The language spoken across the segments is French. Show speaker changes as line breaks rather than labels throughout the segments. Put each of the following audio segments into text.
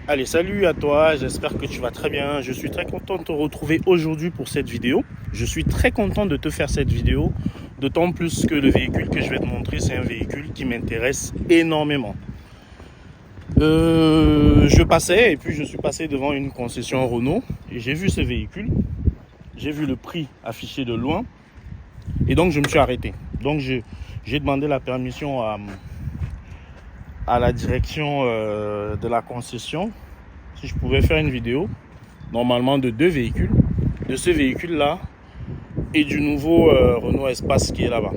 Allez, salut à toi, j'espère que tu vas très bien. Je suis très content de te retrouver aujourd'hui pour cette vidéo. Je suis très content de te faire cette vidéo, d'autant plus que le véhicule que je vais te montrer, c'est un véhicule qui m'intéresse énormément. Je passais et puis je suis passé devant une concession Renault et j'ai vu ce véhicule. J'ai vu le prix affiché de loin et donc je me suis arrêté. Donc j'ai demandé la permission à la direction de la concession si je pouvais faire une vidéo normalement de deux véhicules, de ce véhicule là et du nouveau Renault Espace qui est là-bas.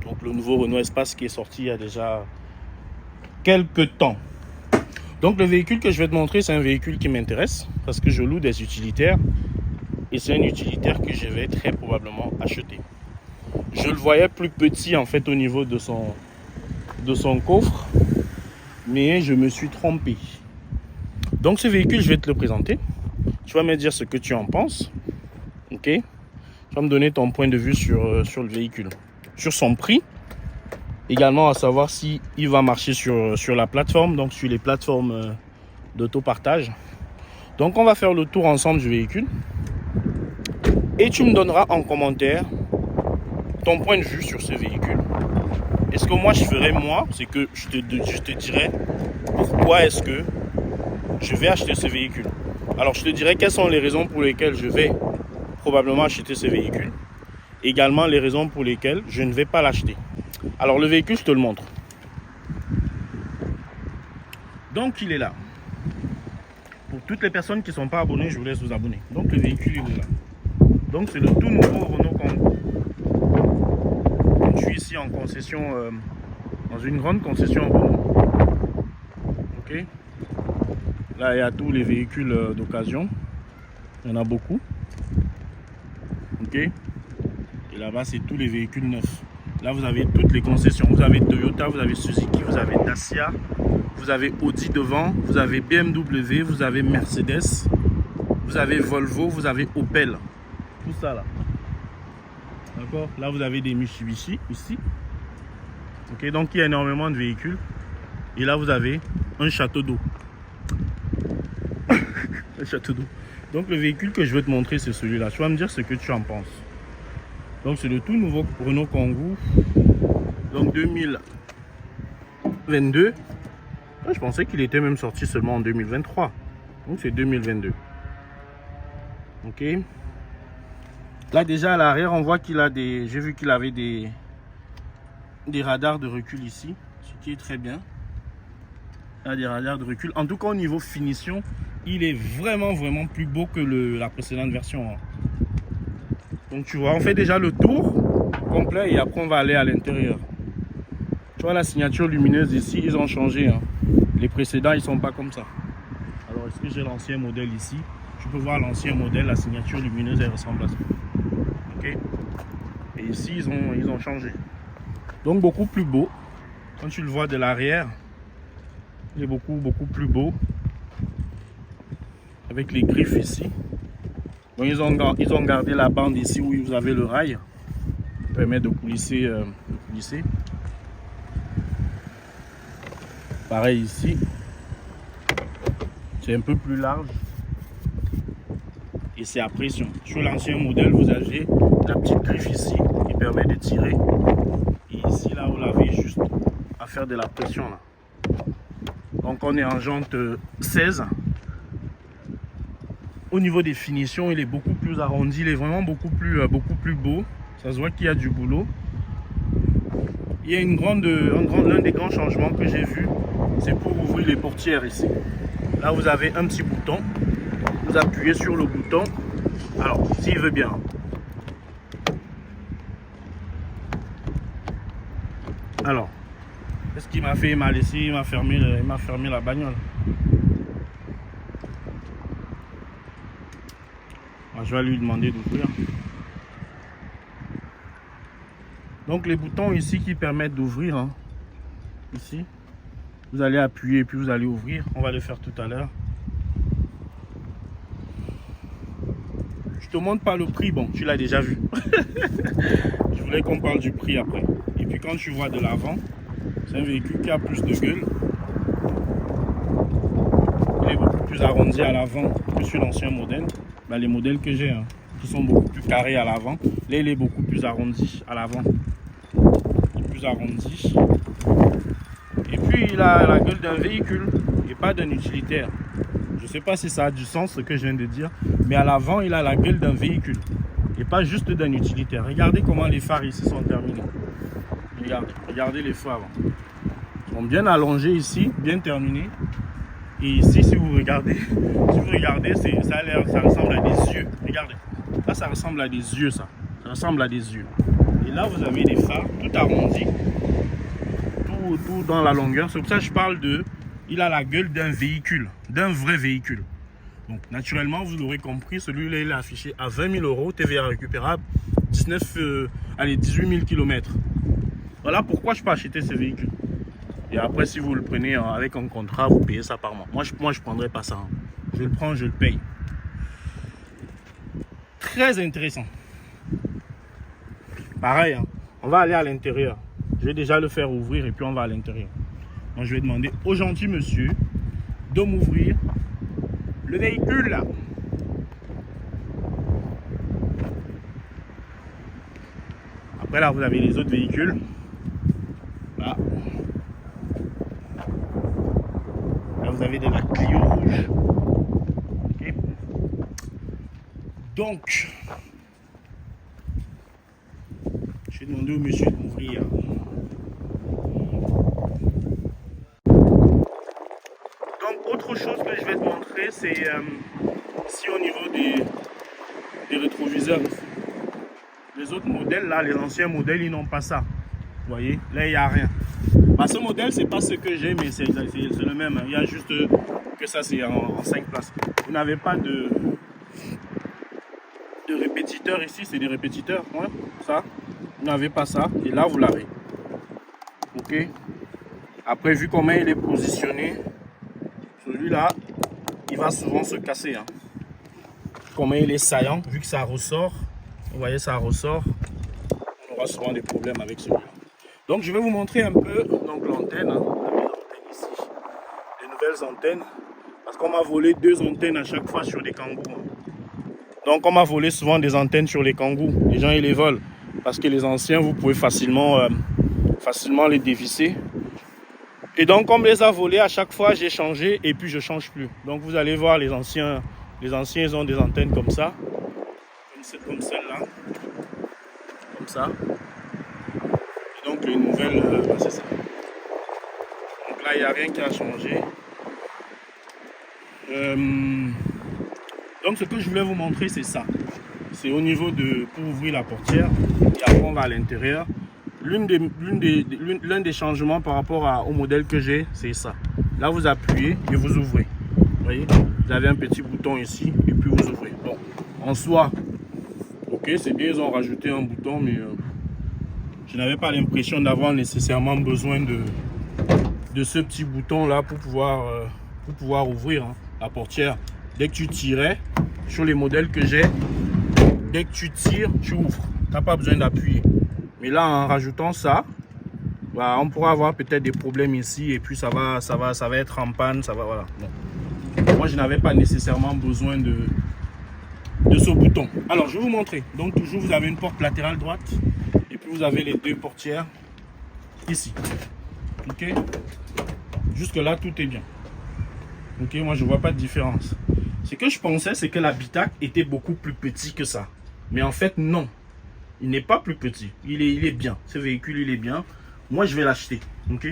Donc le nouveau Renault Espace qui est sorti il y a déjà quelques temps. Donc le véhicule que je vais te montrer, c'est un véhicule qui m'intéresse parce que je loue des utilitaires et c'est un utilitaire que je vais très probablement acheter. Je le voyais plus petit en fait au niveau de son coffre, mais je me suis trompé. Donc ce véhicule, je vais te le présenter. Tu vas me dire ce que tu en penses. Ok? Tu vas me donner ton point de vue sur le véhicule. Sur son prix. Également à savoir si il va marcher sur la plateforme, donc sur les plateformes d'autopartage. Donc on va faire le tour ensemble du véhicule. Et tu me donneras en commentaire ton point de vue sur ce véhicule. Et ce que moi je ferais, c'est que je te dirais pourquoi est-ce que je vais acheter ce véhicule. Alors je te dirai quelles sont les raisons pour lesquelles je vais probablement acheter ce véhicule. Également les raisons pour lesquelles je ne vais pas l'acheter. Alors le véhicule, je te le montre. Donc il est là. Pour toutes les personnes qui ne sont pas abonnées, je vous laisse vous abonner. Donc le véhicule il est là. Donc c'est le tout nouveau Renault Kangoo. Donc, je suis ici en concession, dans une grande concession Renault. Ok. Là il y a tous les véhicules d'occasion. Il y en a beaucoup. Ok. Et là-bas c'est tous les véhicules neufs. Là, vous avez toutes les concessions. Vous avez Toyota, vous avez Suzuki, vous avez Dacia, vous avez Audi devant, vous avez BMW, vous avez Mercedes, vous avez Volvo, vous avez Opel. Tout ça là. D'accord? Là, vous avez des Mitsubishi ici. Ok, donc il y a énormément de véhicules. Et là, vous avez un château d'eau. Un château d'eau. Donc, le véhicule que je veux te montrer, c'est celui-là. Tu vas me dire ce que tu en penses. Donc c'est le tout nouveau Renault Kangoo, donc 2022. Je pensais qu'il était même sorti seulement en 2023. Donc c'est 2022. Ok. Là déjà à l'arrière on voit qu'il a des... J'ai vu qu'il avait des radars de recul ici, ce qui est très bien. Il a des radars de recul. En tout cas au niveau finition, il est vraiment plus beau que la précédente version. Donc tu vois, on fait déjà le tour complet et après on va aller à l'intérieur. Tu vois la signature lumineuse ici, ils ont changé. Les précédents, ils sont pas comme ça. Alors est-ce que j'ai l'ancien modèle ici? Tu peux voir l'ancien modèle, la signature lumineuse, elle ressemble à ça. Ok. Et ici, ils ont changé. Donc beaucoup plus beau. Quand tu le vois de l'arrière, il est beaucoup plus beau. Avec les griffes ici. Donc ils ont gardé la bande ici où vous avez le rail. Ça permet de coulisser. Pareil ici. C'est un peu plus large. Et c'est à pression. Sur l'ancien modèle, vous avez la petite griffe ici qui permet de tirer. Et ici, là, vous l'avez juste à faire de la pression. Là. Donc on est en jante 16. Au niveau des finitions, il est beaucoup plus arrondi, il est vraiment beaucoup plus beau. Ça se voit qu'il y a du boulot. Il y a l'un des grands changements que j'ai vu, c'est pour ouvrir les portières ici. Là, vous avez un petit bouton. Vous appuyez sur le bouton. Alors, s'il veut bien. Alors, qu'est-ce qu'il m'a fait? Il m'a laissé, il m'a fermé la bagnole. Je vais lui demander d'ouvrir. Donc les boutons ici qui permettent d'ouvrir, ici, vous allez appuyer et puis vous allez ouvrir. On va le faire tout à l'heure. Je te montre pas le prix, bon, tu l'as déjà vu. Je voulais qu'on parle du prix après. Et puis quand tu vois de l'avant, c'est un véhicule qui a plus de gueule. Il est beaucoup plus arrondi à l'avant que sur l'ancien modèle. Ben, les modèles que j'ai, hein, qui sont beaucoup plus carrés à l'avant. Là, il est beaucoup plus arrondi à l'avant. Plus arrondi. Et puis, il a la gueule d'un véhicule et pas d'un utilitaire. Je ne sais pas si ça a du sens ce que je viens de dire, mais à l'avant, il a la gueule d'un véhicule et pas juste d'un utilitaire. Regardez comment les phares ici sont terminés. Regardez les phares. Ils sont bien allongés ici, bien terminés. Et ici, si vous regardez, ça ressemble à des yeux. Regardez. Là, ça ressemble à des yeux, ça. Ça ressemble à des yeux. Et là, vous avez des phares tout arrondis. Tout dans la longueur. C'est pour ça que je parle de... Il a la gueule d'un véhicule, d'un vrai véhicule. Donc, naturellement, vous l'aurez compris, celui-là, il est affiché à 20 000 €, TVA récupérable, 18 000 km. Voilà pourquoi je peux acheter ce véhicule. Et après, si vous le prenez avec un contrat, vous payez ça par mois. Moi, je ne prendrai pas ça. Hein. Je le prends, je le paye. Très intéressant. Pareil, hein. On va aller à l'intérieur. Je vais déjà le faire ouvrir et puis on va à l'intérieur. Donc, je vais demander au gentil monsieur de m'ouvrir le véhicule là. Après là, vous avez les autres véhicules. Là. Là, vous avez de la Clio rouge. Okay. Donc, je vais demander au monsieur de m'ouvrir. Autre chose que je vais te montrer, c'est ici au niveau des rétroviseurs. Les autres modèles, là, les anciens modèles, ils n'ont pas ça. Vous voyez, là, il n'y a rien. Bah, ce modèle, c'est pas ce que j'ai, mais c'est le même. Il y a juste que ça, c'est en 5 places. Vous n'avez pas de répétiteur ici, c'est des répétiteurs. Ouais, ça, vous n'avez pas ça. Et là, vous l'avez. Ok. Après, vu comment il est positionné, celui-là, il va souvent se casser. Hein. Comment il est saillant, vu que ça ressort, vous voyez, ça ressort, on aura souvent des problèmes avec celui-là. Donc, je vais vous montrer un peu l'antenne, hein, les antennes ici, les nouvelles antennes, parce qu'on m'a volé 2 antennes à chaque fois sur des Kangoo. Hein. Donc, on m'a volé souvent des antennes sur les Kangoo. Les gens, ils les volent, parce que les anciens, vous pouvez facilement les dévisser. Et donc, on me les a volés à chaque fois, j'ai changé et puis je change plus. Donc, vous allez voir les anciens, ils ont des antennes comme ça, comme celle-là, comme ça. Et donc, les nouvelles, c'est ça. Donc là, il n'y a rien qui a changé. Donc, ce que je voulais vous montrer, c'est ça. C'est au niveau pour ouvrir la portière et après, on va à l'intérieur. L'un des changements par rapport au modèle que j'ai, c'est ça. Là, vous appuyez et vous ouvrez. Vous voyez, vous avez un petit bouton ici et puis vous ouvrez. Bon, en soi, ok, c'est bien, ils ont rajouté un bouton, mais je n'avais pas l'impression d'avoir nécessairement besoin de ce petit bouton-là pour pouvoir ouvrir la portière. Dès que tu tirais, sur les modèles que j'ai, dès que tu tires, tu ouvres. Tu n'as pas besoin d'appuyer. Mais là, en rajoutant ça, bah, on pourra avoir peut-être des problèmes ici et puis ça va être en panne, ça va, voilà. Bon. Moi, je n'avais pas nécessairement besoin de ce bouton. Alors, je vais vous montrer. Donc, toujours, vous avez une porte latérale droite et puis vous avez les 2 portières ici. Ok. Jusque là, tout est bien. Ok, moi, je vois pas de différence. Ce que je pensais, c'est que l'habitacle était beaucoup plus petit que ça. Mais en fait, non. Il n'est pas plus petit. Il est bien. Ce véhicule, il est bien. Moi, je vais l'acheter. Ok.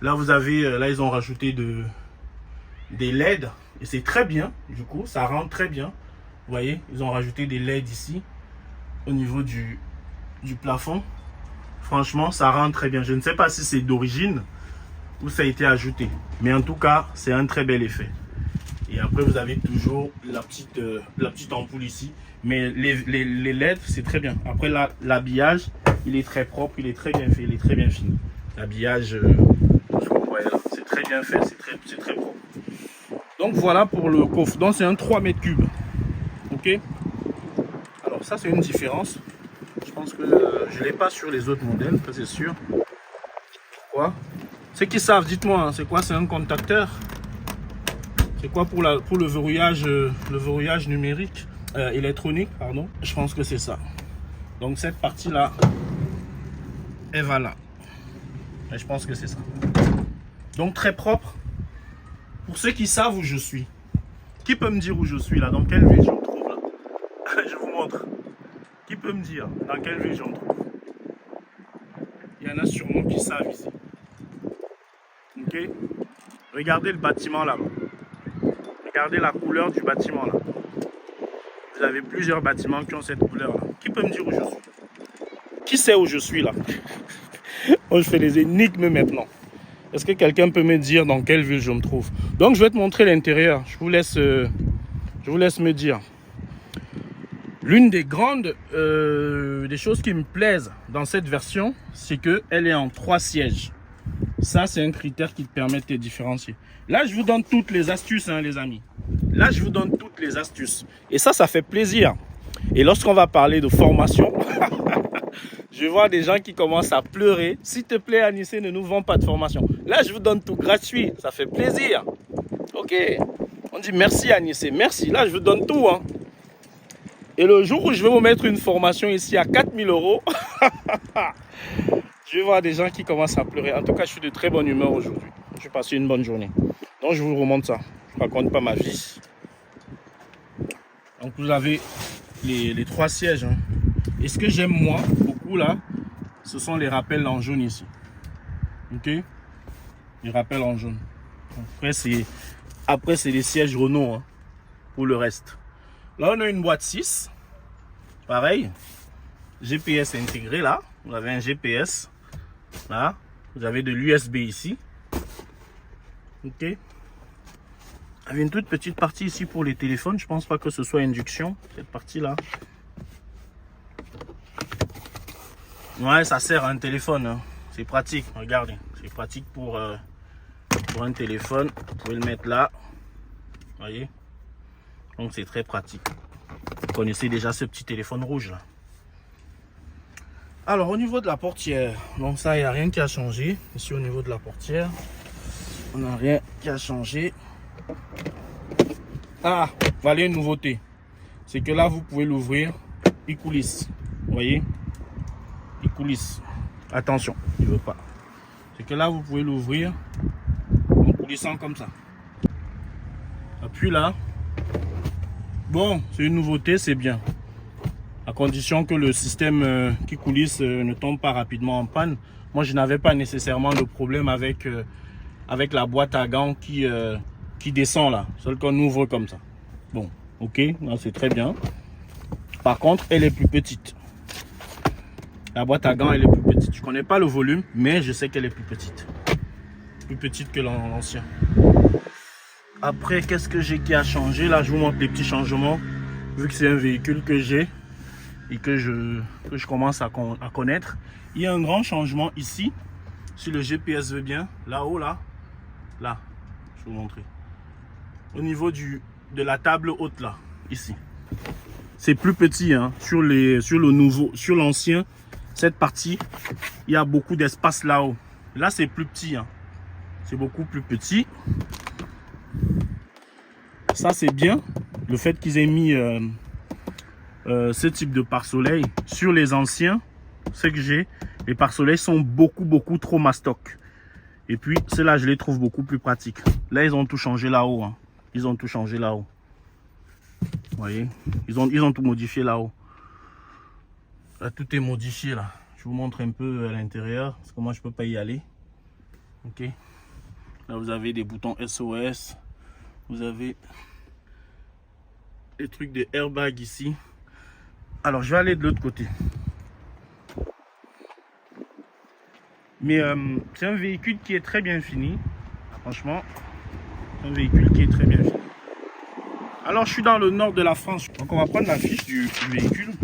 Là, vous avez... Là, ils ont rajouté des LED. Et c'est très bien. Du coup, ça rentre très bien. Vous voyez, ils ont rajouté des LED ici. Au niveau du plafond. Franchement, ça rentre très bien. Je ne sais pas si c'est d'origine ou ça a été ajouté. Mais en tout cas, c'est un très bel effet. Et après, vous avez toujours la petite ampoule ici. Mais les LED, c'est très bien. Après, l'habillage, il est très propre, il est très bien fait, il est très bien fini. L'habillage, ce que vous voyez là, c'est très bien fait, c'est très propre. Donc, voilà pour le coffre. Donc, c'est un 3 mètres cubes. Ok. Alors, ça, c'est une différence. Je pense que je ne l'ai pas sur les autres modèles, ça c'est sûr. Pourquoi? Ceux qui savent, dites-moi, hein, c'est quoi? C'est un contacteur? C'est quoi pour le verrouillage numérique, électronique, pardon. Je pense que c'est ça. Donc cette partie-là, elle va là. Et je pense que c'est ça. Donc très propre. Pour ceux qui savent où je suis, qui peut me dire où je suis là? Dans quelle ville je me trouve là? Je vous montre. Qui peut me dire dans quelle ville je me trouve? Il y en a sûrement qui savent ici. Ok? Regardez le bâtiment là-bas. Regardez la couleur du bâtiment là. Vous avez plusieurs bâtiments qui ont cette couleur là. Qui peut me dire où je suis? Qui sait où je suis là? Oh, je fais des énigmes maintenant. Est-ce que quelqu'un peut me dire dans quelle ville je me trouve? Donc je vais te montrer l'intérieur. Je vous laisse me dire. L'une des grandes des choses qui me plaisent dans cette version, c'est qu'elle est en 3 sièges. Ça, c'est un critère qui te permet de te différencier. Là, je vous donne toutes les astuces, hein, les amis. Là, je vous donne toutes les astuces. Et ça fait plaisir. Et lorsqu'on va parler de formation, je vois des gens qui commencent à pleurer. S'il te plaît, Anissé, ne nous vend pas de formation. Là, je vous donne tout gratuit. Ça fait plaisir. Ok. On dit merci, Anissé. Merci. Là, je vous donne tout. Hein. Et le jour où je vais vous mettre une formation ici à 4000 €, je vais voir des gens qui commencent à pleurer. En tout cas, je suis de très bonne humeur aujourd'hui. Je vais passer une bonne journée. Donc, je vous remonte ça. Je ne raconte pas ma vie. Donc, vous avez les 3 sièges. Hein. Et ce que j'aime, moi, beaucoup là, ce sont les rappels en jaune ici. Ok? Les rappels en jaune. Après, c'est les sièges Renault hein, pour le reste. Là, on a une boîte 6. Pareil. GPS intégré là. Vous avez un GPS. Là. Vous avez de l'USB ici. Ok. Vous avez une toute petite partie ici pour les téléphones. Je pense pas que ce soit induction. Cette partie là. Ouais, ça sert à un téléphone. Hein. C'est pratique. Regardez. C'est pratique pour un téléphone. Vous pouvez le mettre là. Voyez. Donc c'est très pratique. Vous connaissez déjà ce petit téléphone rouge là. Alors au niveau de la portière, donc ça il n'y a rien qui a changé. Ici au niveau de la portière, on n'a rien qui a changé. Ah, voilà une nouveauté. C'est que là vous pouvez l'ouvrir, il coulisse. Vous voyez? Il coulisse. Attention, il ne veut pas. C'est que là vous pouvez l'ouvrir en coulissant comme ça. Appuie là. Bon, c'est une nouveauté, c'est bien. À condition que le système qui coulisse ne tombe pas rapidement en panne. Moi, je n'avais pas nécessairement de problème avec la boîte à gants qui descend là. Celle qu'on ouvre comme ça. Bon, ok, c'est très bien. Par contre, elle est plus petite. La boîte à gants, elle est plus petite. Je ne connais pas le volume, mais je sais qu'elle est plus petite. Plus petite que l'ancien. Après, qu'est-ce que j'ai qui a changé? Là, je vous montre les petits changements. Vu que c'est un véhicule que j'ai et que je commence à connaître. Il y a un grand changement ici. Si le GPS veut bien, là-haut, là. Là, je vais vous montrer. Au niveau de la table haute, là. Ici. C'est plus petit, hein. Sur l'ancien, cette partie, il y a beaucoup d'espace là-haut. Là, c'est plus petit, hein. C'est beaucoup plus petit. Ça c'est bien, le fait qu'ils aient mis ce type de pare-soleil. Sur les anciens, ce que j'ai, les pare-soleil sont beaucoup trop mastoc. Et puis ceux-là, je les trouve beaucoup plus pratiques. Là, ils ont tout changé là-haut. Hein. Ils ont tout changé là-haut. Vous voyez, ils ont tout modifié là-haut. Là, tout est modifié là. Je vous montre un peu à l'intérieur, parce que moi, je peux pas y aller. Ok. Là, vous avez des boutons SOS. Vous avez les trucs de airbag ici. Alors, je vais aller de l'autre côté. Mais c'est un véhicule qui est très bien fini. Franchement, c'est un véhicule qui est très bien fini. Alors, je suis dans le nord de la France. Donc, on va prendre la fiche du véhicule.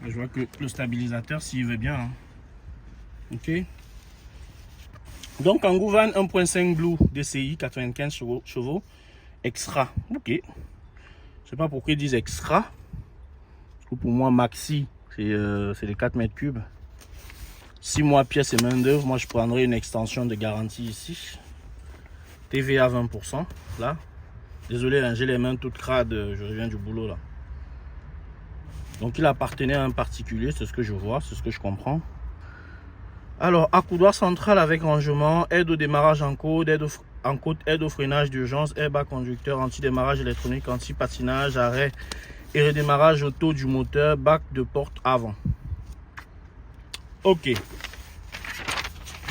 Je vois que le stabilisateur, s'il veut bien. Hein. Ok. Donc, un Gouvan 1.5 Blue DCI 95 chevaux extra. Ok. Je sais pas pourquoi ils disent extra. Parce que pour moi, maxi, c'est les 4 mètres cubes. 6 mois pièces et main d'œuvre. Moi, je prendrais une extension de garantie ici. TVA 20%. Là. Désolé, hein, j'ai les mains toutes crades, je reviens du boulot là. Donc il appartenait à un particulier, c'est ce que je vois, c'est ce que je comprends. Alors, accoudoir central avec rangement, aide au démarrage en côte, aide au freinage d'urgence, airbag conducteur, anti-démarrage électronique, anti-patinage, arrêt et redémarrage auto du moteur, bac de porte avant. Ok.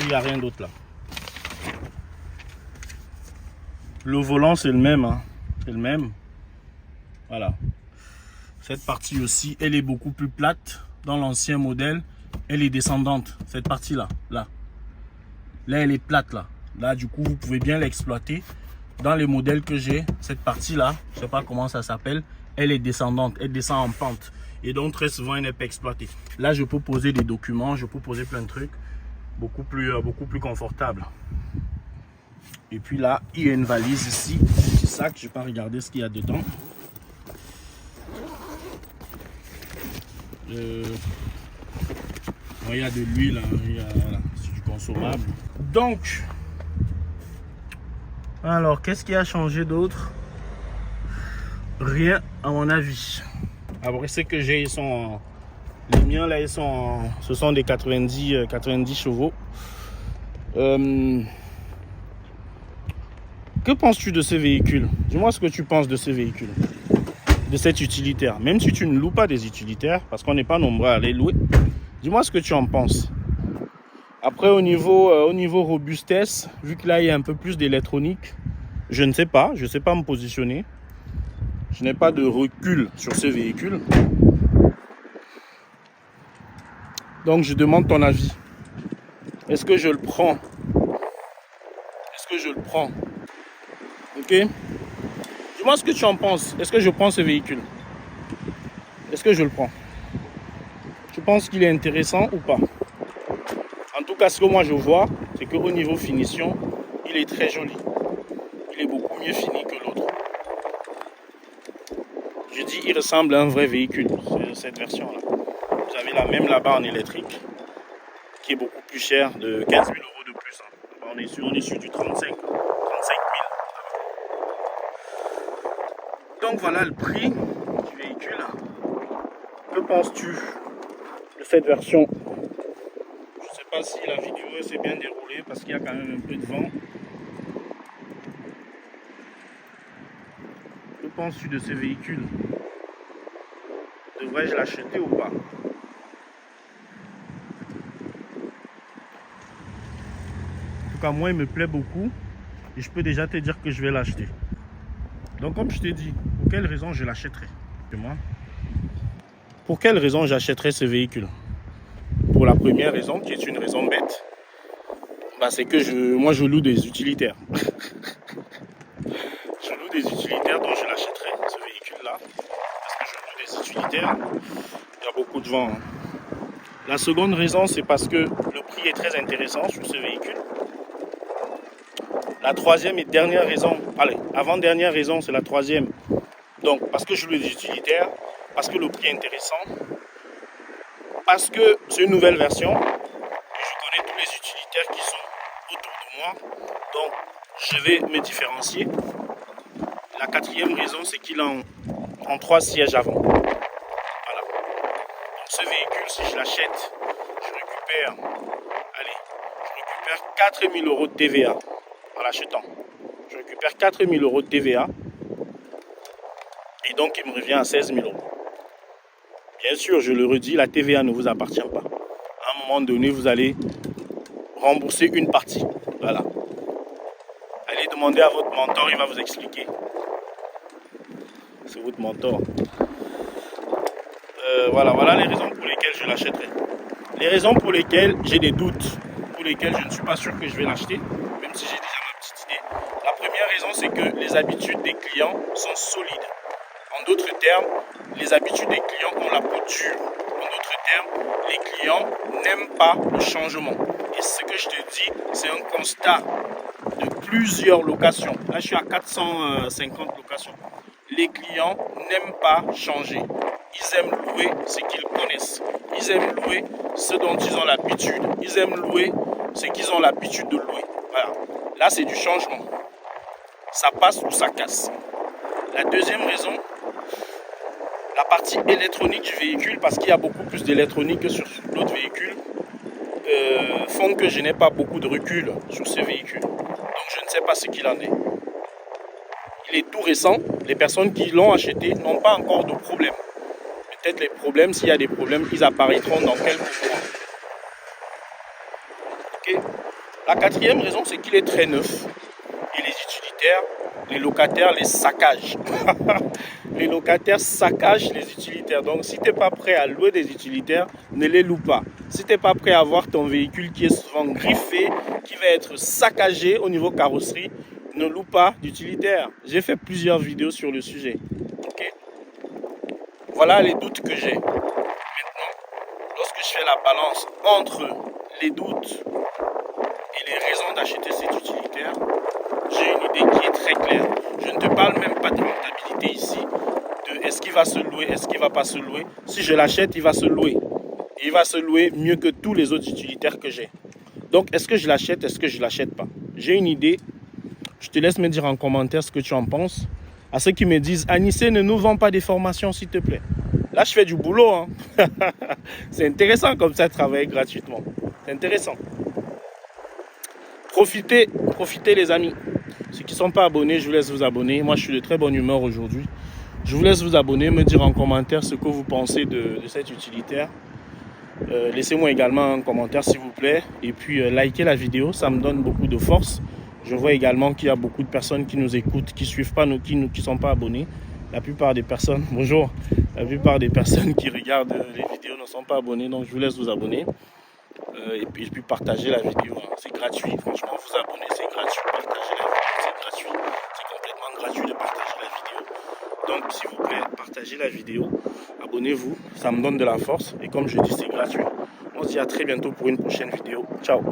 Il n'y a rien d'autre là. Le volant, c'est le même. Hein. C'est le même. Voilà. Cette partie aussi, elle est beaucoup plus plate. Dans l'ancien modèle, elle est descendante. Cette partie-là. Là, elle est plate. Là, du coup, vous pouvez bien l'exploiter. Dans les modèles que j'ai, cette partie-là, je ne sais pas comment ça s'appelle, elle est descendante. Elle descend en pente. Et donc, très souvent, elle n'est pas exploitée. Là, je peux poser des documents, je peux poser plein de trucs. Beaucoup plus confortable. Et puis là, il y a une valise ici, un petit sac, je ne vais pas regarder ce qu'il y a dedans. Il y a de l'huile, voilà, c'est du consommable. Donc, alors, qu'est-ce qui a changé d'autre? Rien à mon avis. Après, ce que j'ai, ils sont... Les miens, là, ce sont des 90 chevaux. Que penses-tu de ces véhicules? Dis-moi ce que tu penses de ces véhicules, de cet utilitaire. Même si tu ne loues pas des utilitaires, parce qu'on n'est pas nombreux à les louer, dis-moi ce que tu en penses. Après, au niveau robustesse, vu que là, il y a un peu plus d'électronique, je ne sais pas me positionner. Je n'ai pas de recul sur ces véhicules. Donc, je demande ton avis. Est-ce que je le prends? Est-ce que je le prends? Ok? Dis-moi ce que tu en penses. Est-ce que je prends ce véhicule? Est-ce que je le prends? Tu penses qu'il est intéressant ou pas? En tout cas, ce que moi je vois, c'est qu'au niveau finition, il est très joli. Il est beaucoup mieux fini que l'autre. Je dis, il ressemble à un vrai véhicule, cette version-là. Vous avez la même là-bas en électrique, qui est beaucoup plus cher, de 15 000 € de plus. Hein. On est sur du 35 000. Donc voilà le prix du véhicule. Que penses-tu de cette version? Je ne sais pas si la vidéo s'est bien déroulée parce qu'il y a quand même un peu de vent. Que penses-tu de ce véhicule? Devrais-je l'acheter ou pas? En tout cas, moi, il me plaît beaucoup et je peux déjà te dire que je vais l'acheter. Donc, comme je t'ai dit, pour quelle raison je l'achèterai? Pour quelle raison j'achèterais ce véhicule? Pour la première raison, qui est une raison bête, c'est que moi je loue des utilitaires. Je loue des utilitaires, donc je l'achèterai, ce véhicule-là. Parce que je loue des utilitaires, il y a beaucoup de vent. Hein. La seconde raison, c'est parce que le prix est très intéressant sur ce véhicule. La troisième et dernière raison, avant-dernière raison, c'est la troisième. Donc, parce que je loue des utilitaires, parce que le prix est intéressant, parce que c'est une nouvelle version, et je connais tous les utilitaires qui sont autour de moi, donc je vais me différencier. La quatrième raison, c'est qu'il a en 3 sièges avant. Voilà. Donc ce véhicule, si je l'achète, je récupère 4 000 € de TVA en l'achetant. Je récupère 4 000 € de TVA, et donc il me revient à 16 000 €. Bien sûr, je le redis, la TVA ne vous appartient pas. À un moment donné, vous allez rembourser une partie. Voilà. Allez demander à votre mentor, il va vous expliquer. C'est votre mentor. Voilà les raisons pour lesquelles je l'achèterai. Les raisons pour lesquelles j'ai des doutes, pour lesquelles je ne suis pas sûr que je vais l'acheter, même si j'ai déjà ma petite idée. La première raison, c'est que les habitudes des clients sont solides. En d'autres termes, les habitudes des clients ont la peau dure. En d'autres termes, les clients n'aiment pas le changement. Et ce que je te dis, c'est un constat de plusieurs locations. Là, je suis à 450 locations. Les clients n'aiment pas changer. Ils aiment louer ce qu'ils connaissent. Ils aiment louer ce dont ils ont l'habitude. Ils aiment louer ce qu'ils ont l'habitude de louer. Voilà. Là, c'est du changement. Ça passe ou ça casse. La deuxième raison, la partie électronique du véhicule, parce qu'il y a beaucoup plus d'électronique que sur d'autres véhicules, font que je n'ai pas beaucoup de recul sur ce véhicule. Donc je ne sais pas ce qu'il en est. Il est tout récent. Les personnes qui l'ont acheté n'ont pas encore de problème. Peut-être les problèmes, s'il y a des problèmes, ils apparaîtront dans quelques mois. Okay. La quatrième raison, c'est qu'il est très neuf. Et les utilitaires, les locataires les saccagent. Les locataires saccagent les utilitaires. Donc si tu n'es pas prêt à louer des utilitaires, ne les loue pas. Si tu n'es pas prêt à avoir ton véhicule qui est souvent griffé, qui va être saccagé au niveau carrosserie, ne loue pas d'utilitaires. J'ai fait plusieurs vidéos sur le sujet. Okay. Voilà les doutes que j'ai. Maintenant, lorsque je fais la balance entre les doutes et les raisons d'acheter cet utilitaire, j'ai une idée qui est très claire. Je ne te parle même pas de rentabilité ici, de est-ce qu'il va se louer, est-ce qu'il ne va pas se louer. Si je l'achète, il va se louer. Et il va se louer mieux que tous les autres utilitaires que j'ai. Donc, est-ce que je l'achète, est-ce que je ne l'achète pas? J'ai une idée. Je te laisse me dire en commentaire ce que tu en penses. À ceux qui me disent, Anissé, ne nous vends pas des formations, s'il te plaît. Là, je fais du boulot. Hein. C'est intéressant comme ça de travailler gratuitement. C'est intéressant. Profitez les amis. Ceux qui ne sont pas abonnés, je vous laisse vous abonner. Moi, je suis de très bonne humeur aujourd'hui. Je vous laisse vous abonner, me dire en commentaire ce que vous pensez de cet utilitaire. Laissez-moi également un commentaire, s'il vous plaît. Et puis, likez la vidéo, ça me donne beaucoup de force. Je vois également qu'il y a beaucoup de personnes qui nous écoutent, qui ne suivent pas, qui ne sont pas abonnés. La plupart des personnes, bonjour, la plupart des personnes qui regardent les vidéos ne sont pas abonnées. Donc, je vous laisse vous abonner. Et puis partager la vidéo, hein. C'est gratuit, franchement, vous abonner, c'est gratuit, partager la vidéo, c'est gratuit, c'est complètement gratuit de partager la vidéo. Donc s'il vous plaît, partagez la vidéo, abonnez-vous, ça me donne de la force et comme je dis, c'est gratuit. On se dit à très bientôt pour une prochaine vidéo. Ciao.